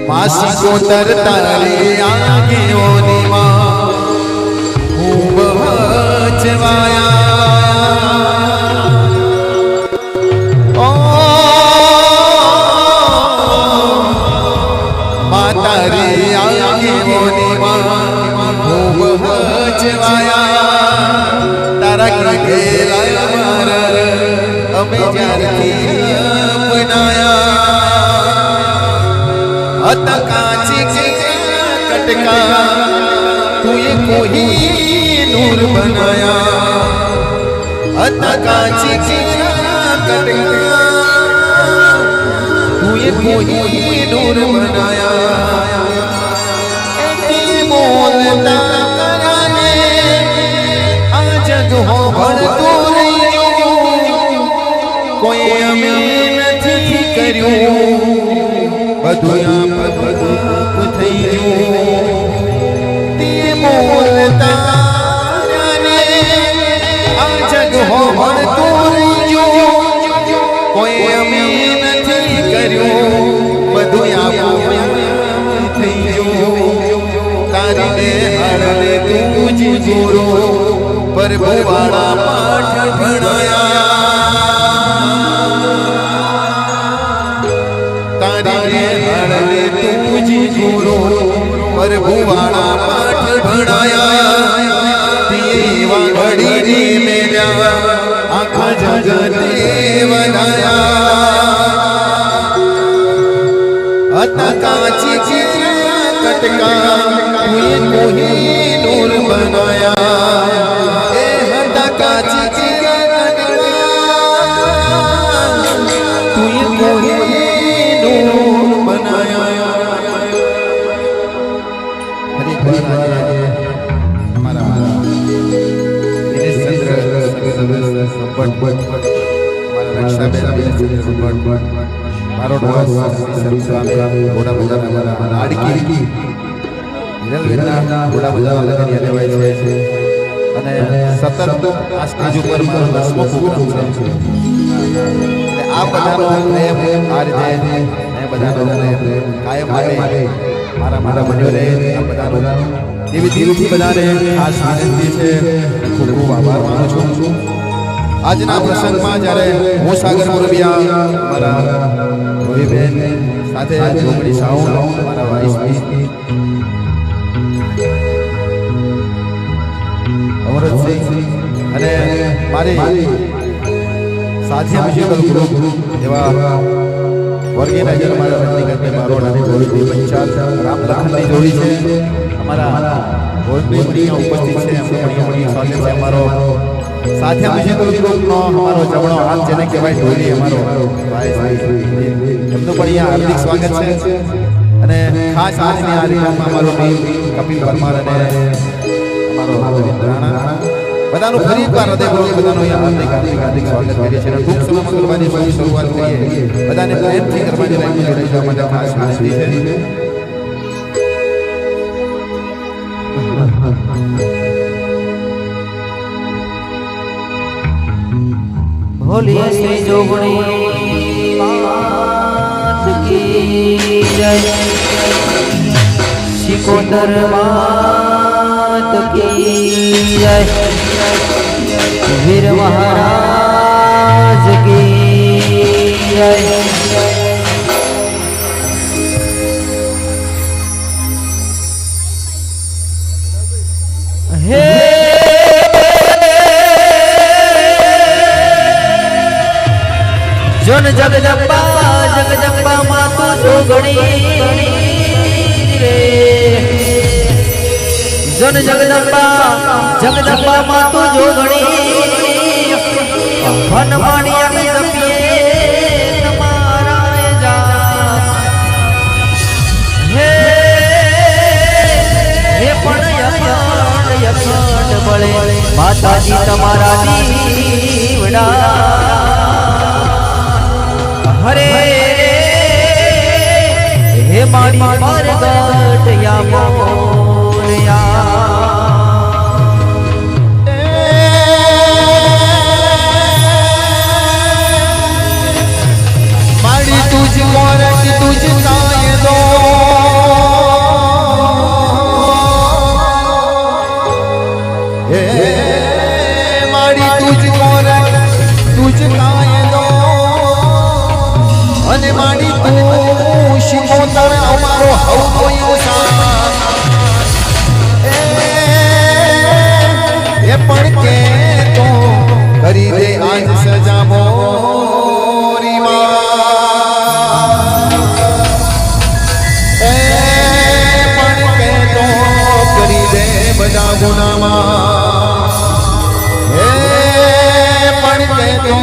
मासी को तरतारे आगे ओनी मां खूब हचवाया ओ माता रे आगे ओनी मां खूब हचवाया तारा के घेरा मारा अमे ज्यारथी अपनाया अत कांची कटका तू ये कोई नूर बनाया अत कांची कटका तू ये कोई नूर बनाया बोलता कराने आ जग हो भरतो रहियो कोई अमे नथी कर्યું બધું પગ થઈ ગયું તે બોલતા ને આ જગ હોવડતું રહ્યું કોઈ અમે નથી કર્યું બધું આપણું થઈ ગયું તારી ને હાડને તું જ જોરો પરભુવાળા પાઠ ભણાયા प्रभुवाड़ा पाठ भणाया देवा घड़ी मेरा आखा जगते बनाया अत कांची कटका हुए कोई नूर बनाया ए हत कांची कटका हुए कोई नूर बनाया मारा बन्यो रहे एवी दिलथी बधाने खास विनंती छे खूब खूब आभार मानु छुं आजना प्रसंगमां ज्यारे હું સાગર મોરબિયા મારા ભાઈબેન સાથે જોગણી સાઉન્ડ મારા વાઇસપી અમરતસિંહ અને મારી સાથી મ્યુઝિકલ ગ્રુપ એવા ઓર્ગેનાઇઝર મારા રજનીકાંત મારો અને ગોવિંદ પંચાલ રામ લખનની જોડી છે અમારા ગોવિંદ ઉપસ્થિત છે અમારી સ્વાગત છે અમારો साथिया म्यूजिकल ग्रुप नो हमारो जबड़ो हाथ जेने कहेवाय ढोली हमारो भाई एमनो पण यहाँ हार्दिक स्वागत छे અને ખાસ આજની આ રીતમાં અમારો કપિલ પરમાર અને અમારો રવિન્દ્ર રાણા બધાનું ફરી એકવાર હૃદયપૂર્વક બધાનું અહીંયા હાર્દિક સ્વાગત કરીએ છીએ ટૂંક સમયમાં કરવાની શરૂઆત કરીએ બધાને પ્રેમથી કરવાની લાઈનમાં જોડાઈ જવા માટે ખાસ વિનંતી છે बोलिए श्री जोगणी मात की जय सिकोंदर मात की जय वीर महाराज की जय हे जन जगदम्बा मातु जोगणी रे जन जगदम्बा मातु जोगणी हनुमानिया में जपिए तुम्हारा जा हे पण यखंड बळे माताजी तुम्हारा दीवड़ा हरे हे मारी मरगट या मोरया मारी तू તુજ કાયદો હે મારી તુજ કોર તુજ કાયદો અને મારી તું શિકોતર અમારો હવ કોઈ સા એ પણ કે તો કરી દે આજ સજા મોરી માં એ પણ કે તો કરી દે બધા ગુનામાં એ પણ કે તો